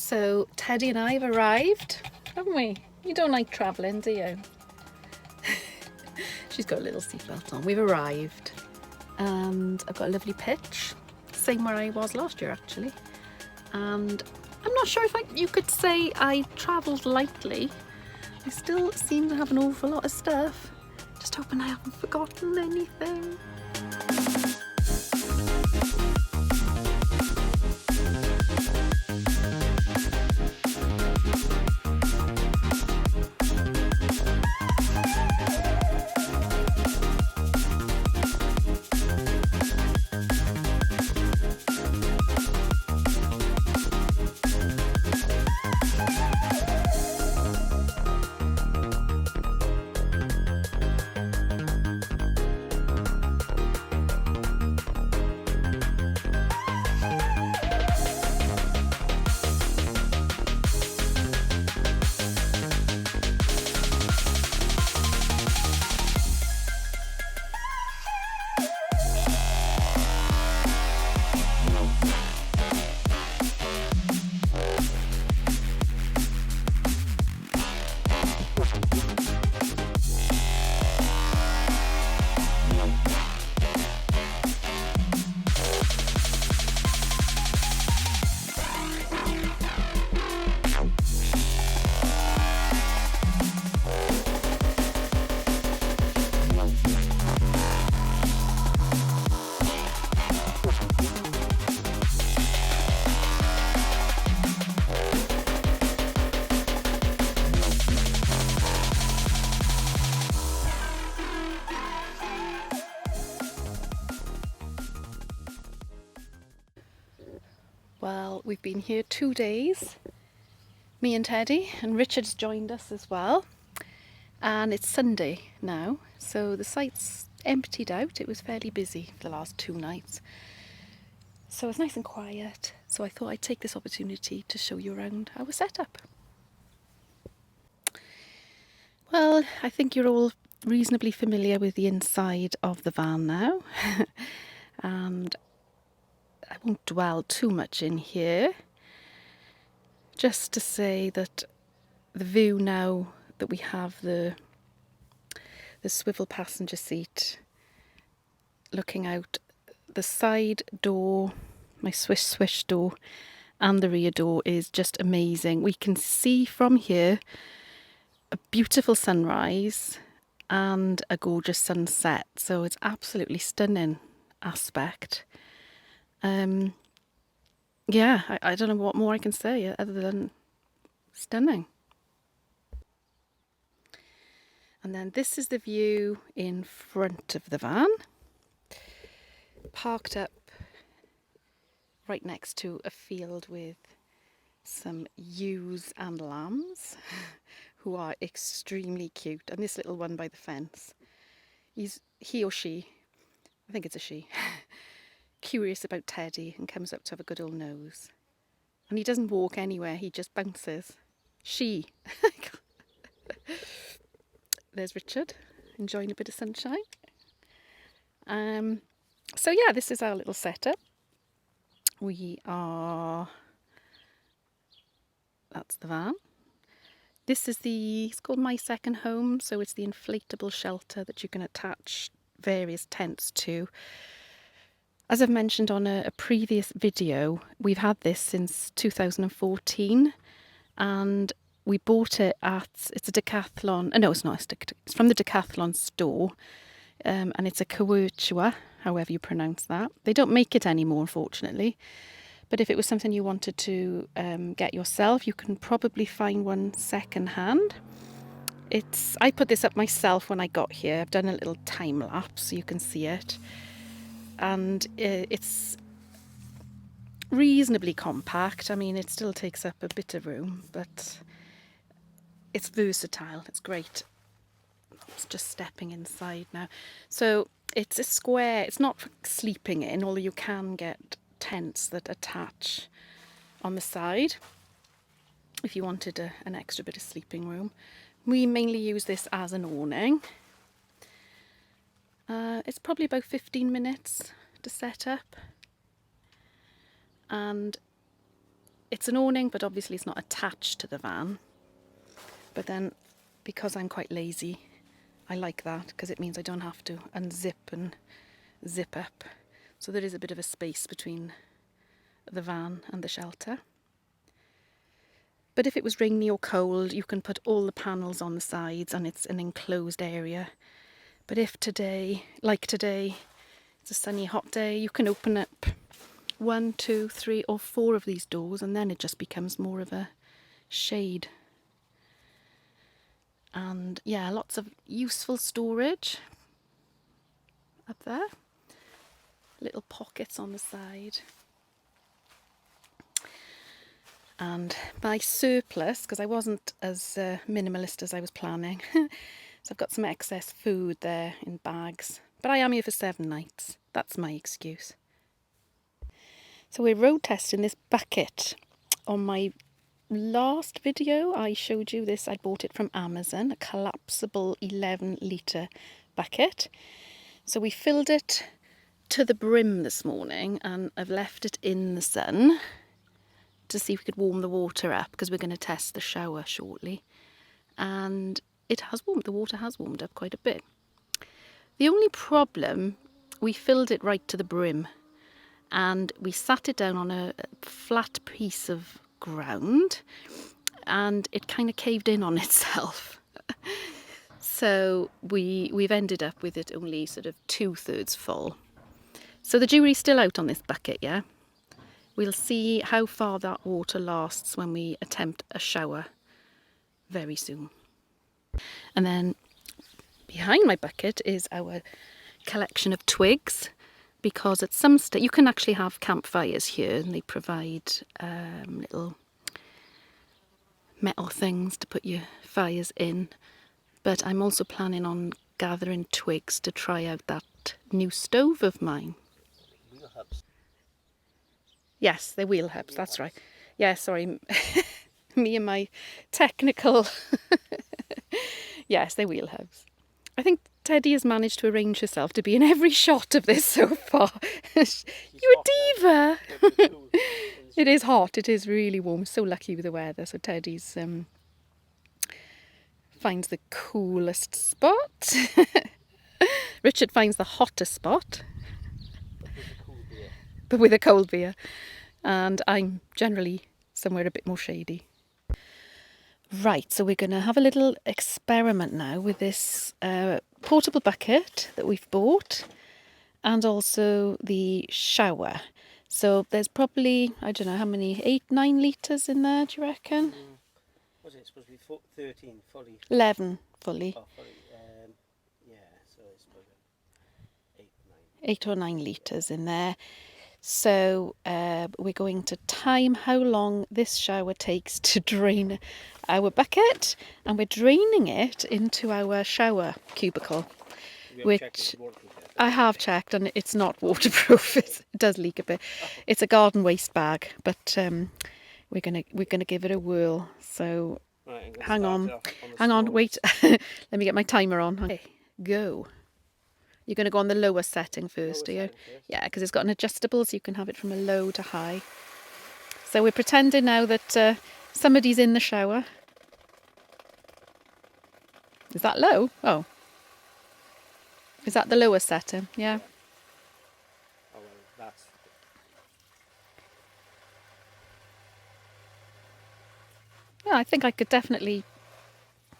So Teddy and I have arrived, haven't we? You don't like travelling, do you? She's got a little seatbelt on. We've arrived and I've got a lovely pitch, same where I was last year actually. And I'm not sure if you could say I travelled lightly. I still seem to have an awful lot of stuff. Just hoping I haven't forgotten anything. Well, we've been here 2 days, me and Teddy, and Richard's joined us as well. And it's Sunday now, so the site's emptied out. It was fairly busy for the last 2 nights. So it's nice and quiet. So I thought I'd take this opportunity to show you around our setup. Well, I think you're all reasonably familiar with the inside of the van now. And I won't dwell too much in here, just to say that the view now that we have the swivel passenger seat looking out the side door, my SWSHO door, and the rear door is just amazing. We can see from here a beautiful sunrise and a gorgeous sunset, so it's absolutely stunning aspect. Yeah, I don't know what more I can say other than stunning. And then this is the view in front of the van, parked up right next to a field with some ewes and lambs who are extremely cute. And this little one by the fence, he or she, I think it's a she, curious about Teddy and comes up to have a good old nose. And he doesn't walk anywhere, he just bounces. She. There's Richard, enjoying a bit of sunshine. So yeah, this is our little setup. That's the van. This is it's called My Second Home, so it's the inflatable shelter that you can attach various tents to. As I've mentioned on a previous video, we've had this since 2014, and we bought it it's a Decathlon, no it's not, it's from the Decathlon store, and it's a Quechua, however you pronounce that. They don't make it anymore, unfortunately, but if it was something you wanted to get yourself, you can probably find one second hand. I put this up myself when I got here. I've done a little time lapse so you can see it. And it's reasonably compact. I mean, it still takes up a bit of room, but it's versatile. It's great. It's just stepping inside now. So it's a square. It's not for sleeping in, although you can get tents that attach on the side if you wanted an extra bit of sleeping room. We mainly use this as an awning. It's probably about 15 minutes to set up, and it's an awning, but obviously it's not attached to the van. But then, because I'm quite lazy, I like that because it means I don't have to unzip and zip up. So there is a bit of a space between the van and the shelter. But if it was rainy or cold, you can put all the panels on the sides and it's an enclosed area. But if today, like today, it's a sunny hot day, you can open up 1, 2, 3 or 4 of these doors and then it just becomes more of a shade. And yeah, lots of useful storage up there. Little pockets on the side. And my surplus, because I wasn't as minimalist as I was planning, so I've got some excess food there in bags. But I am here for 7 nights. That's my excuse. So we're road testing this bucket. On my last video I showed you this. I bought it from Amazon, a collapsible 11-litre bucket. So we filled it to the brim this morning and I've left it in the sun to see if we could warm the water up because we're going to test the shower shortly. And it has warmed, the water has warmed up quite a bit. The only problem, we filled it right to the brim and we sat it down on a flat piece of ground and it kind of caved in on itself. So we've ended up with it only sort of 2/3 full. So the jury's still out on this bucket, yeah? We'll see how far that water lasts when we attempt a shower very soon. And then behind my bucket is our collection of twigs, because at some stage you can actually have campfires here and they provide little metal things to put your fires in. But I'm also planning on gathering twigs to try out that new stove of mine. Wheel hubs. Yes, they're wheel hubs, that's right. Yeah, sorry, me and my technical... Yes, they're wheel hubs. I think Teddy has managed to arrange herself to be in every shot of this so far. You're a diva! It is hot, it is really warm. So lucky with the weather. So Teddy's finds the coolest spot. Richard finds the hottest spot. But with a cold beer. And I'm generally somewhere a bit more shady. Right, so we're going to have a little experiment now with this portable bucket that we've bought and also the shower. So there's probably, I don't know how many, 8, 9 litres in there, do you reckon? Was it supposed to be 13 fully? 11 fully. Oh, fully. Yeah, so it's supposed to be 8, 9. 8 or 9 litres in there. So we're going to time how long this shower takes to drain our bucket, and we're draining it into our shower cubicle, which I have checked and it's not waterproof. It does leak a bit. It's a garden waste bag, but we're gonna give it a whirl. So right, hang on, wait. Let me get my timer on. Okay, go. You're going to go on the lower setting first, are you? Yeah, because it's got an adjustable, so you can have it from a low to high. So we're pretending now that somebody's in the shower. Is that low? Oh. Is that the lower setting? Yeah. Oh, well, that's... Yeah, I think I could definitely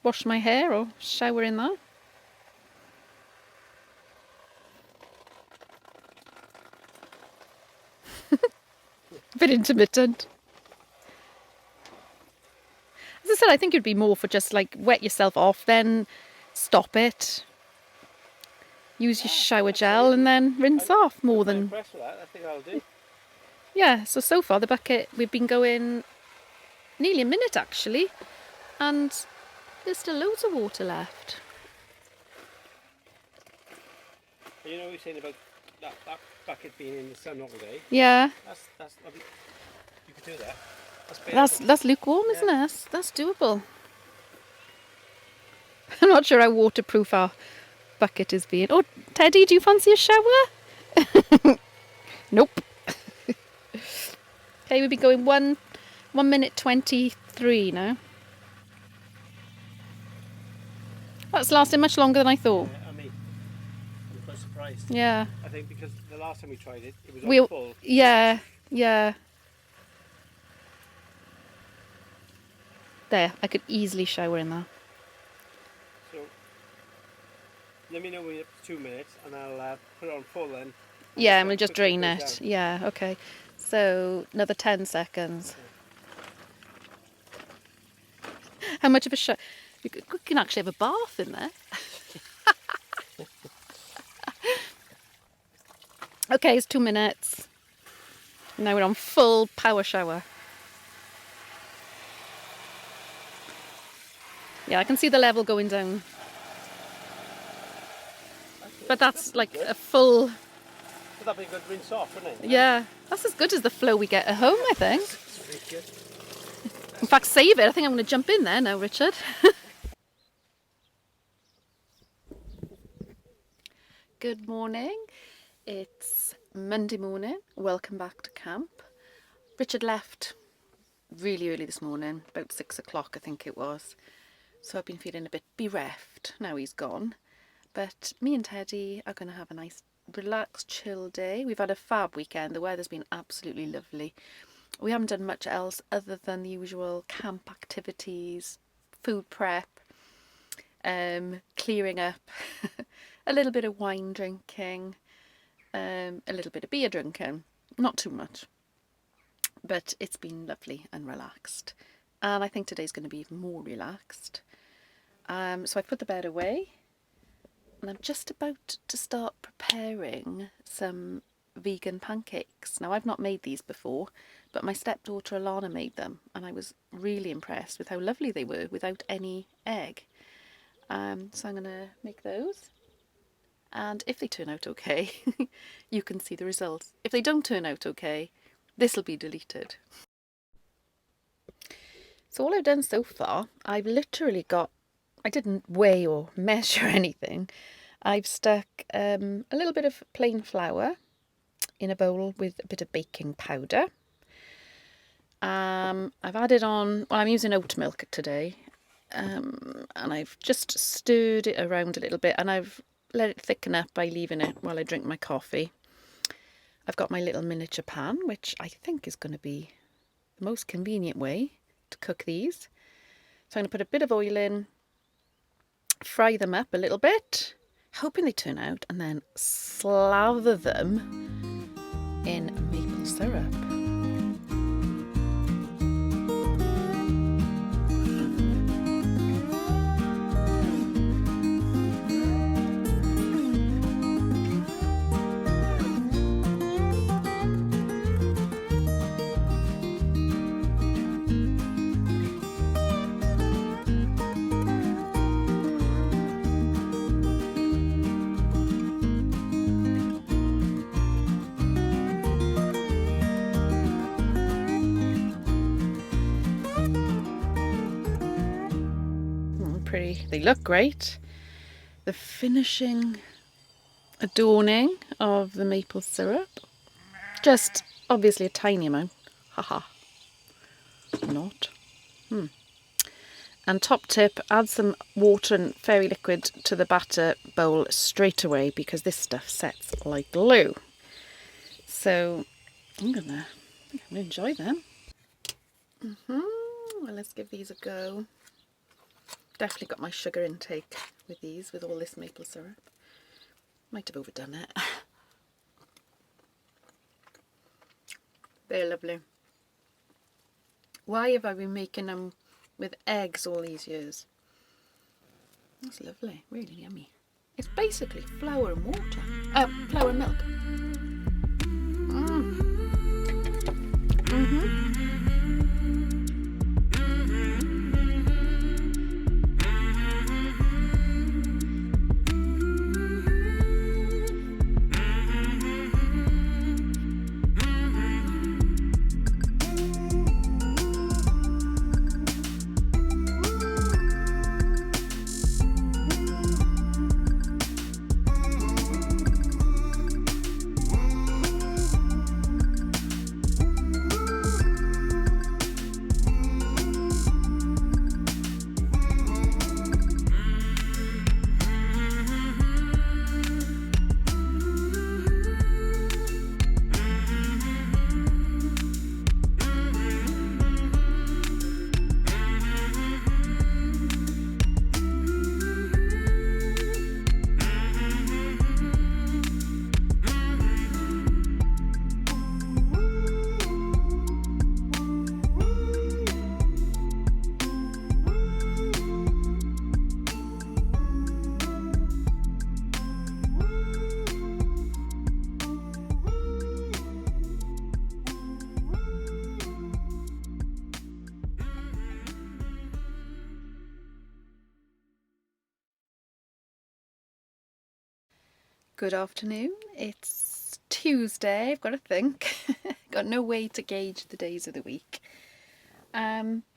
wash my hair or shower in that. A bit intermittent. As I said, I think it'd be more for just like wet yourself off, then stop it, use your shower gel and then rinse off more than... I'm impressed with that. I think I'll do. Yeah, so far the bucket, we've been going nearly a minute actually, and there's still loads of water left. You know what you're saying about that bucket being in the sun all day? Yeah. That's you could do that. That's lukewarm, isn't it? That's doable. I'm not sure how waterproof our bucket is being. Oh, Teddy, do you fancy a shower? Nope. Okay, we'll be going 1 1 minute 23 now. That's lasted much longer than I thought. I mean, I'm quite surprised. Yeah. I think because the last time we tried it, it was We on full. yeah. There, I could easily shower in that. So let me know when it's 2 minutes, and I'll put it on full then. Yeah, and we'll just drain goes it. down. Yeah, okay. So another 10 seconds. How much of a shower? You can actually have a bath in there. Okay, it's 2 minutes. Now we're on full power shower. Yeah, I can see the level going down. But that's like a full... Would that be a good rinse off, wouldn't it? Yeah, that's as good as the flow we get at home, I think. It's really good. In fact, save it. I think I'm going to jump in there now, Richard. Good morning. It's Monday morning. Welcome back to camp. Richard left really early this morning, about 6 o'clock I think it was. So I've been feeling a bit bereft. Now he's gone. But me and Teddy are going to have a nice relaxed, chill day. We've had a fab weekend. The weather's been absolutely lovely. We haven't done much else other than the usual camp activities, food prep, clearing up, a little bit of wine drinking, a little bit of beer drinking. Not too much, but it's been lovely and relaxed. And I think today's going to be even more relaxed. So I put the bed away. And I'm just about to start preparing some vegan pancakes. Now, I've not made these before, but my stepdaughter Alana made them, and I was really impressed with how lovely they were without any egg. So I'm going to make those, and if they turn out okay, you can see the results. If they don't turn out okay, this will be deleted. So all I've done so far, I've literally got... I didn't weigh or measure anything. I've stuck a little bit of plain flour in a bowl with a bit of baking powder. I've added on, well, I'm using oat milk today, and I've just stirred it around a little bit, and I've let it thicken up by leaving it while I drink my coffee. I've got my little miniature pan, which I think is going to be the most convenient way to cook these. So I'm going to put a bit of oil in, fry them up a little bit, hoping they turn out, and then slather them in maple syrup. Pretty. They look great. The finishing adorning of the maple syrup. Just obviously a tiny amount. Haha. Not. And top tip, add some water and fairy liquid to the batter bowl straight away because this stuff sets like glue. So I'm gonna enjoy them. Well, let's give these a go. Definitely got my sugar intake with these, with all this maple syrup. Might have overdone it. They're lovely. Why have I been making them with eggs all these years? That's lovely, really yummy. It's basically flour and water. Flour and milk. Good afternoon. It's Tuesday, I've got to think. Got no way to gauge the days of the week.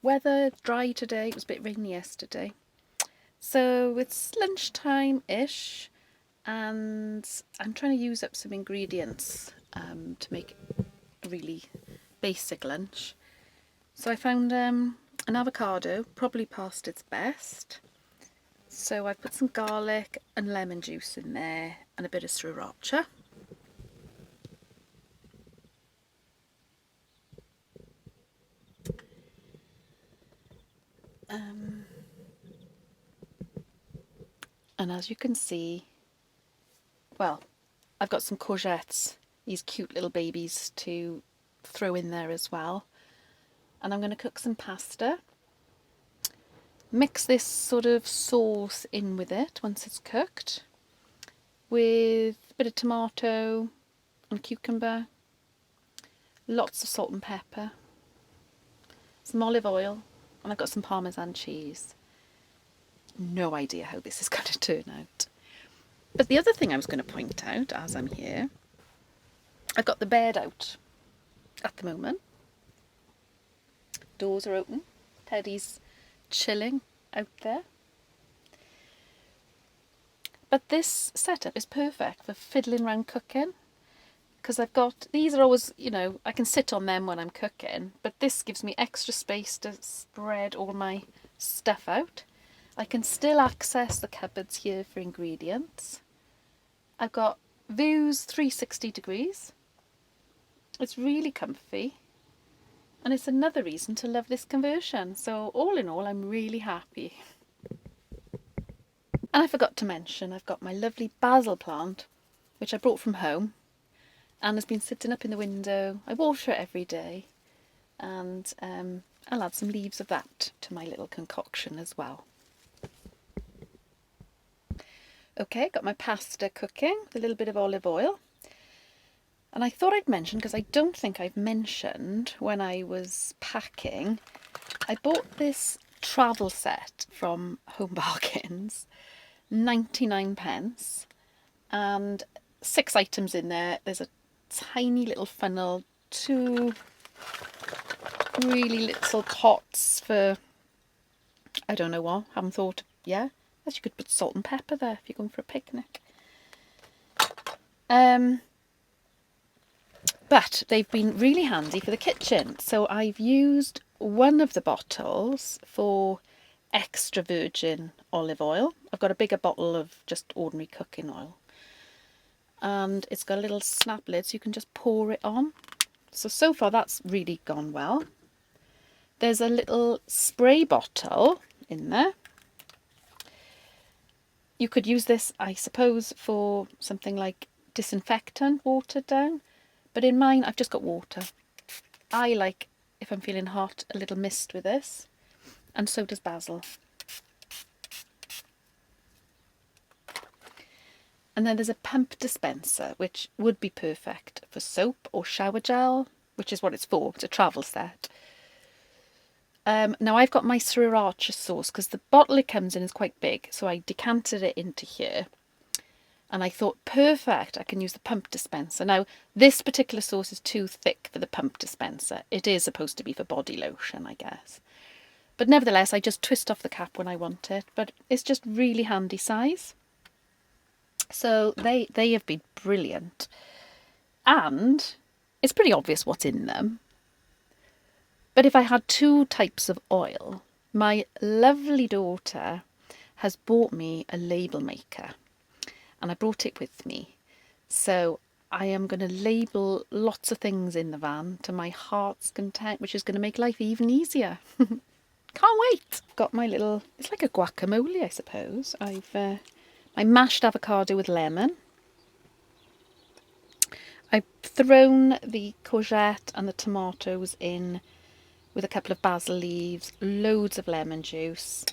Weather dry today, it was a bit rainy yesterday. So it's lunchtime-ish and I'm trying to use up some ingredients to make a really basic lunch. So I found an avocado, probably past its best. So I put some garlic and lemon juice in there and a bit of sriracha. And as you can see, well, I've got some courgettes, these cute little babies to throw in there as well. And I'm going to cook some pasta. Mix this sort of sauce in with it once it's cooked, with a bit of tomato and cucumber, lots of salt and pepper, some olive oil, and I've got some Parmesan cheese. No idea how this is going to turn out. But the other thing I was going to point out as I'm here, I've got the bed out at the moment. Doors are open. Teddy's chilling out there. But this setup is perfect for fiddling around cooking, because I've got, these are always, you know, I can sit on them when I'm cooking, but this gives me extra space to spread all my stuff out. I can still access the cupboards here for ingredients. I've got views 360 degrees. It's really comfy. And it's another reason to love this conversion. So all in all, I'm really happy. And I forgot to mention, I've got my lovely basil plant, which I brought from home and has been sitting up in the window. I water it every day, and I'll add some leaves of that to my little concoction as well. Okay, got my pasta cooking with a little bit of olive oil. And I thought I'd mention, because I don't think I've mentioned when I was packing, I bought this travel set from Home Bargains, 99p, and 6 items in there. There's a tiny little funnel, 2 really little pots for, I don't know what, haven't thought, yeah, I guess you could put salt and pepper there if you're going for a picnic. But they've been really handy for the kitchen. So I've used one of the bottles for extra virgin olive oil. I've got a bigger bottle of just ordinary cooking oil. And it's got a little snap lid so you can just pour it on. So far that's really gone well. There's a little spray bottle in there. You could use this, I suppose, for something like disinfectant, watered down. But in mine, I've just got water. I like, if I'm feeling hot, a little mist with this. And so does Basil. And then there's a pump dispenser, which would be perfect for soap or shower gel, which is what it's for. It's a travel set. Now I've got my sriracha sauce, because the bottle it comes in is quite big. So I decanted it into here. And I thought, perfect, I can use the pump dispenser. Now, this particular sauce is too thick for the pump dispenser. It is supposed to be for body lotion, I guess. But nevertheless, I just twist off the cap when I want it. But it's just really handy size. So they have been brilliant. And it's pretty obvious what's in them. But if I had 2 types of oil, my lovely daughter has bought me a label maker. And I brought it with me. So I am going to label lots of things in the van to my heart's content, which is going to make life even easier. Can't wait. I've got my little, it's like a guacamole, I suppose. I've my mashed avocado with lemon. I've thrown the courgette and the tomatoes in with a couple of basil leaves, loads of lemon juice,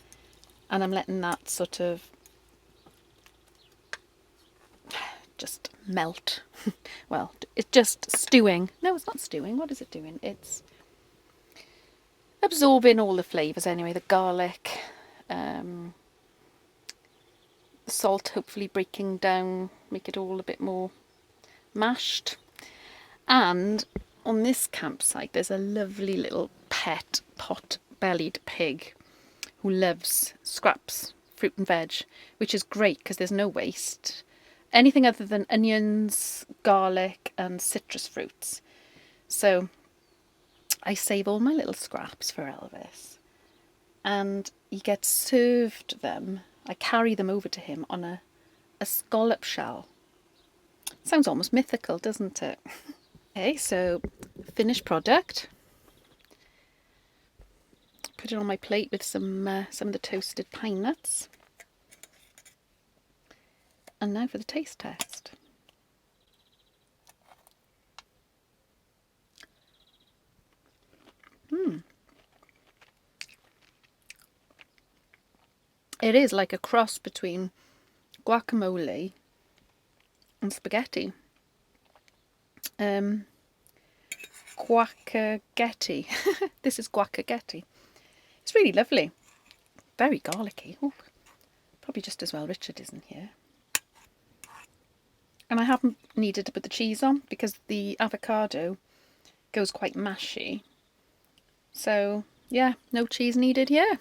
and I'm letting that sort of just melt. Well, it's just stewing. No, it's not stewing. What is it doing? It's absorbing all the flavours anyway. The garlic, the salt hopefully breaking down, make it all a bit more mashed. And on this campsite there's a lovely little pet pot-bellied pig who loves scraps, fruit and veg, which is great because there's no waste. Anything other than onions, garlic and citrus fruits. So I save all my little scraps for Elvis, and he gets served them. I carry them over to him on a scallop shell. Sounds almost mythical, doesn't it? Okay, so finished product. Put it on my plate with some of the toasted pine nuts. And now for the taste test. It is like a cross between guacamole and spaghetti. Guacagetti. This is guacagetti. It's really lovely. Very garlicky. Ooh, probably just as well Richard isn't here. And I haven't needed to put the cheese on because the avocado goes quite mashy. So yeah, no cheese needed here.